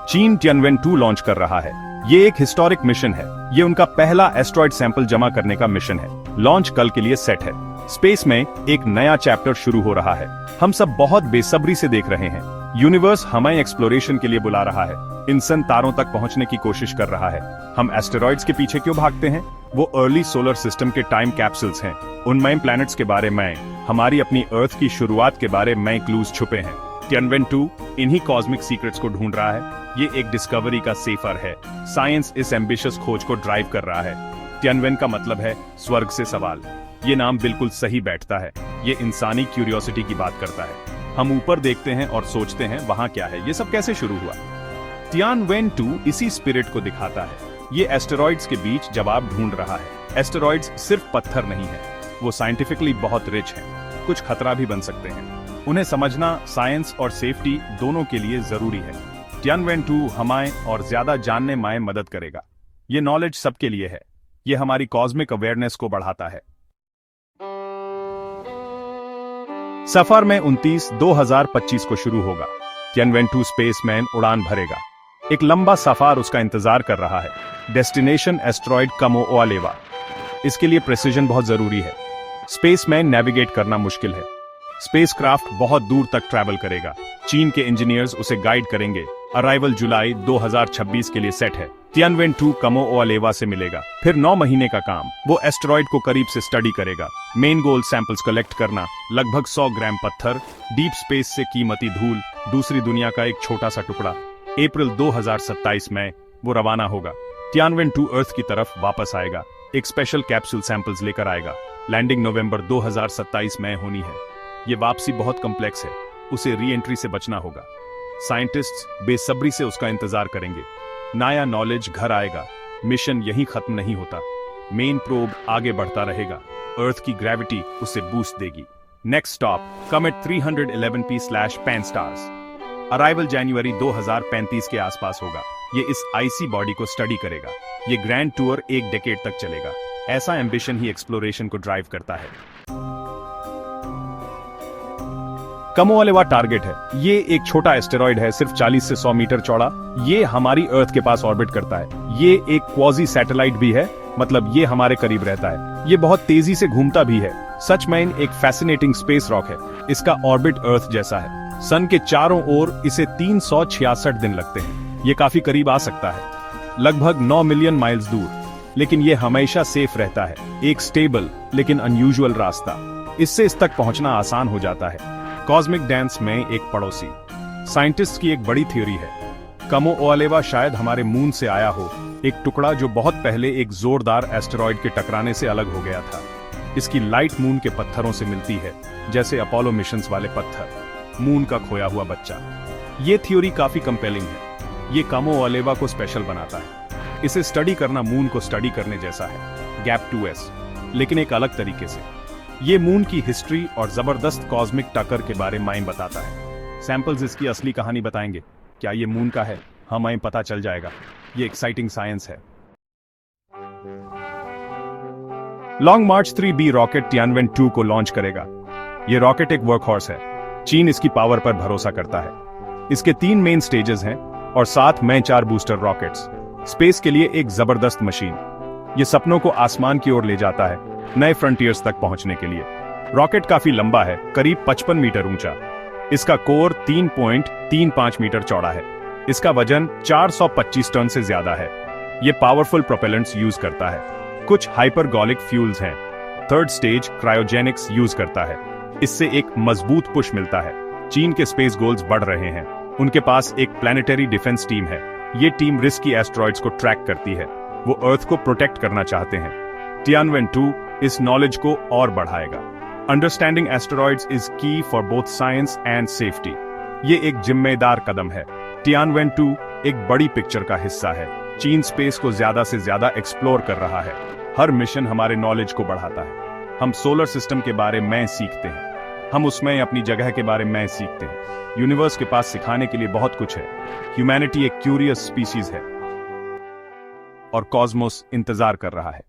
चीन Tianwen-2 launch कर रहा है। ये एक हिस्टोरिक मिशन है। ये उनका पहला एस्ट्रॉइड सैंपल जमा करने का मिशन है। लॉन्च कल के लिए सेट है। स्पेस में एक नया चैप्टर शुरू हो रहा है। हम सब बहुत बेसब्री से देख रहे हैं। यूनिवर्स हमें एक्सप्लोरेशन के लिए बुला रहा है। इंसान तारों तक पहुंचने की कोशिश कर रहा है। हम एस्टेरॉइड्स के पीछे क्यों भागते हैं? वो अर्ली सोलर सिस्टम के टाइम कैप्सूल्स हैं। उनमें प्लैनेट्स के बारे में, हमारी अपनी अर्थ की शुरुआत के बारे में क्लूज छुपे हैं। तियानवेन-2 इन्हीं कॉस्मिक सीक्रेट्स को ढूंढ रहा है। ये एक डिस्कवरी का सेफर है। साइंस इस एम्बिशियस खोज को ड्राइव कर रहा है। तियानवेन का मतलब है स्वर्ग से सवाल। ये नाम बिल्कुल सही बैठता है। ये इंसानी क्यूरियोसिटी की बात करता है। हम ऊपर देखते हैं और सोचते हैं वहां क्या है। ये सब कैसे शुरू हुआ? तियानवेन-2 इसी स्पिरिट को दिखाता है। ये एस्टेरॉइड्स के बीच जवाब ढूंढ रहा है। एस्टेरॉइड्स सिर्फ पत्थर नहीं है, वो साइंटिफिकली बहुत रिच हैं। कुछ खतरा भी बन सकते हैं। उन्हें समझना साइंस और सेफ्टी दोनों के लिए जरूरी है। तियानवेन-2 हमें और ज्यादा जानने में मदद करेगा। ये नॉलेज सबके लिए है। ये हमारी कॉस्मिक अवेयरनेस को बढ़ाता है। सफर में 29/2025 को शुरू होगा। तियानवेन-2 स्पेसमैन उड़ान भरेगा। एक लंबा सफर उसका इंतजार कर रहा है। Destination asteroid Kamooalewa. इसके लिए प्रिसिजन बहुत जरूरी है। स्पेसमैन नेविगेट करना मुश्किल है। स्पेसक्राफ्ट बहुत दूर तक ट्रैवल करेगा। चीन के इंजीनियर्स उसे गाइड करेंगे। अराइवल जुलाई 2026 के लिए सेट है। तियानवेन-2 कामोओलेवा से मिलेगा। फिर 9 महीने का काम। वो एस्टेरॉइड को करीब से स्टडी करेगा। मेन गोल सैंपल्स कलेक्ट करना, लगभग 100 ग्राम पत्थर, डीप स्पेस से कीमती धूल, दूसरी दुनिया का एक छोटा सा टुकड़ा। अप्रैल 2027 में वो रवाना होगा। तियानवेन-2 अर्थ की तरफ वापस आएगा। एक स्पेशल कैप्सूल सैंपल्स लेकर आएगा। लैंडिंग नवंबर 2027 में होनी है। ये वापसी बहुत कॉम्प्लेक्स है। उसे री एंट्री से बचना होगा। साइंटिस्ट्स बेसब्री से उसका इंतजार करेंगे। नया नॉलेज घर आएगा। मिशन यहीं खत्म नहीं होता। मेन प्रोब आगे बढ़ता रहेगा। अर्थ की ग्रेविटी उसे बूस्ट देगी। Next stop comet 311p/Pan-STARRS। Arrival जनवरी 2035 के आसपास होगा। ये इस आईसी बॉडी को स्टडी करेगा। ये ग्रैंड टूर 1 डेकेड तक चलेगा। ऐसा एम्बिशन ही एक्सप्लोरेशन को ड्राइव करता है। कामोओलेवा टारगेट है। ये एक छोटा एस्टेरॉइड है, सिर्फ 40 से 100 मीटर चौड़ा। ये हमारी अर्थ के पास ऑर्बिट करता है। ये एक क्वाजी सैटेलाइट भी है, मतलब ये हमारे करीब रहता है। ये बहुत तेजी से घूमता भी है। सच में एक फैसिनेटिंग स्पेस रॉक है। इसका ऑर्बिट अर्थ जैसा है। सन के चारों ओर इसे 366 दिन लगते हैं। ये काफी करीब आ सकता है, लगभग 9 मिलियन माइल्स दूर। लेकिन ये हमेशा सेफ रहता है। एक स्टेबल लेकिन अनयूजुअल रास्ता। इससे इस तक पहुंचना आसान हो जाता है। कॉस्मिक डांस में एक पड़ोसी। साइंटिस्ट की एक बड़ी थ्योरी है। कामोओलेवा शायद हमारे मून से आया हो, एक टुकड़ा जो बहुत पहले एक जोरदार एस्टेरॉइड के टकराने से अलग हो गया था। इसकी लाइट मून के पत्थरों से मिलती है, जैसे अपोलो मिशंस वाले पत्थर। मून का खोया हुआ बच्चा। ये थ्योरी काफी कंपेलिंग है। ये कामोओलेवा को स्पेशल बनाता है। इसे स्टडी करना मून को स्टडी करने जैसा है। गैप 2s, लेकिन एक अलग तरीके से। ये मून की हिस्ट्री और जबरदस्त कॉस्मिक टक्कर के बारे में बताता है। सैंपल्स इसकी असली कहानी बताएंगे। क्या ये मून का है? हमें पता चल जाएगा। ये एक्साइटिंग साइंस है। लॉन्ग मार्च 3B रॉकेट तियानवेन-2 को लॉन्च करेगा। ये रॉकेट एक वर्कहॉर्स है। चीन इसकी पावर पर भरोसा करता है। इसके 3 मेन स्टेजेस हैं और साथ में 4 बूस्टर रॉकेट्स। स्पेस के लिए एक जबरदस्त मशीन। ये सपनों को आसमान की ओर ले जाता है, नए फ्रंटियर्स तक पहुंचने के लिए। रॉकेट काफी लंबा है, करीब 55 मीटर ऊंचा। इसका कोर 3.35 मीटर चौड़ा है। इसका वजन 425 टन से ज्यादा है। ये पावरफुल प्रोपेलेंट्स यूज करता है। कुछ हाइपरगोलिक फ्यूल्स हैं। 3rd स्टेज क्रायोजेनिक्स यूज करता है। इससे एक मजबूत पुश मिलता है। चीन के स्पेस गोल्स बढ़ रहे हैं। उनके पास एक प्लैनेटरी डिफेंस टीम है। ये टीम रिस्की एस्ट्रॉइड्स को ट्रैक करती है। वो अर्थ को प्रोटेक्ट करना चाहते हैं। तियानवेन-2 इस नॉलेज को और बढ़ाएगा। अंडरस्टैंडिंग एस्टेरॉइड्स इज की for both science and safety. ये एक जिम्मेदार कदम है। तियानवेन-2 एक बड़ी पिक्चर का हिस्सा है। चीन स्पेस को ज्यादा से ज्यादा एक्सप्लोर कर रहा है। हर मिशन हमारे नॉलेज को बढ़ाता है। हम सोलर सिस्टम के बारे में सीखते हैं। हम उसमें अपनी जगह के बारे में सीखते हैं। यूनिवर्स के पास सिखाने के लिए बहुत कुछ है। ह्यूमैनिटी एक क्यूरियस स्पीसीज है और कॉस्मोस इंतजार कर रहा है।